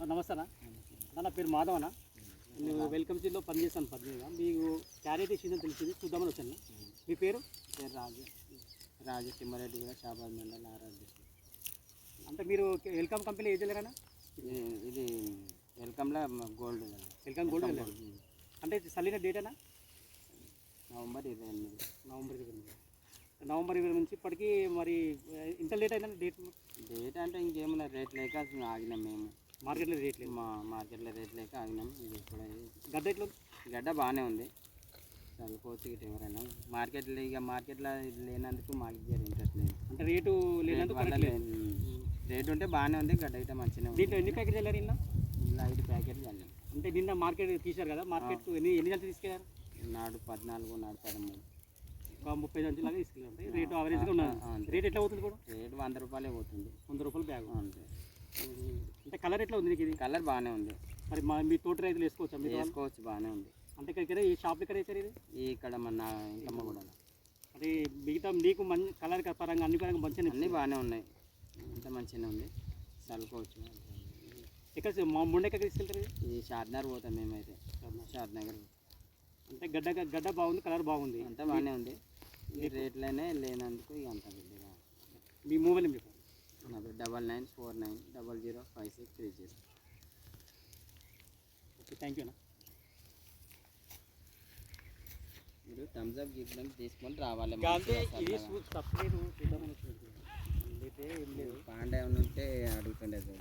నమస్తే అన్న. నా పేరు మాధవ్ అన్న. నేను వెల్కమ్ సీట్లో పనిచేస్తాను 18గా. మీకు క్యారెట్ ఇచ్చిందని తెలిసింది, చూద్దామని వచ్చాను. మీ పేరు? పేరు రాజు తిమ్మారెడ్డి కూడా షాబాద్ మండల్ ఆర్ఆర్ డిస్ట్రిక్ట్. అంటే మీరు వెల్కమ్ కంపెనీ ఏం చేయలేరన్నా? ఇది వెల్కమ్లో గోల్డ్ వెల్కమ్ గోల్డ్ వెళ్ళారు. అంటే చల్లిన డేట్ అన్నా? నవంబర్ 28. నవంబర్ 20 నుంచి ఇప్పటికీ మరి ఇంత లేట్ అయిందండి డేట్? డేట్ అంటే ఇంకేమన్నా రేట్ లేక ఆగినాం మేము. మార్కెట్లో రేట్ లేదు. మార్కెట్లో రేట్ లేక ఆగినాం. ఇది ఇప్పుడు గడ్డ ఎట్లా? గడ్డ బాగానే ఉంది. చల్లుకోవచ్చు ఇటు ఎవరైనా. మార్కెట్లో ఇది లేనందుకు మాకు ఇంట్రెస్ట్ లేదు. అంటే రేటు లేనందుకు రేటు ఉంటే బాగానే ఉంది. గడ్డ అయితే మంచిగా ఉంది. దీంట్లో ఎన్ని ప్యాకెట్లు వెళ్ళారు? ఇలా 5 ప్యాకెట్లు చల్లాం. అంటే నిన్న మార్కెట్ తీశారు కదా, మార్కెట్ ఎన్ని గంటలు తీసుకెళ్ళారు? నాడు 14, నాడు 13. ఒక 30 గంటలాగా తీసుకెళ్ళారు. రేటు ఆవరేజ్గా ఉన్నది. రేట్ ఎట్లా అవుతుంది కూడా? రేటు 100 రూపాయలే పోతుంది. 100 రూపాయలు బ్యాగ్. అంతే. అంటే కలర్ ఎట్లా ఉంది? ఇది కలర్ బాగానే ఉంది. మరి మీ తోట రైతులు వేసుకోవచ్చా? మీరు వేసుకోవచ్చు, బాగానే ఉంది. అంటే ఇక్కడ ఈ షాప్ ఎక్కడ వేసారు ఇది? ఇక్కడ మన ఇంకమ్మ కూడా. అంటే మిగతా నీకు కలర్ పరంగా అన్ని పరంగా మంచిగా అన్నీ బాగానే ఉన్నాయి. అంత మంచిగానే ఉంది. చల్లుకోవచ్చు. ఎక్కడ మా ముండెక్క తీసుకెళ్తారు? ఇది షాద్నగర్ పోతాం మేమైతే. షాద్నగర్. అంటే గడ్డ బాగుంది, కలర్ బాగుంది, అంతా బాగానే ఉంది. ఈ రేట్లోనే లేనందుకు ఇక అంత పెద్దగా. మీ మొబైల్ మీకు? నా 9949005630. ఓకే, థ్యాంక్ యూ అన్న. మీరు థమ్స్అప్ గిఫ్ట్ తీసుకొని రావాలి. సపరేట్ చూద్దామని పాండే ఉంటే అడుగుతుండేది.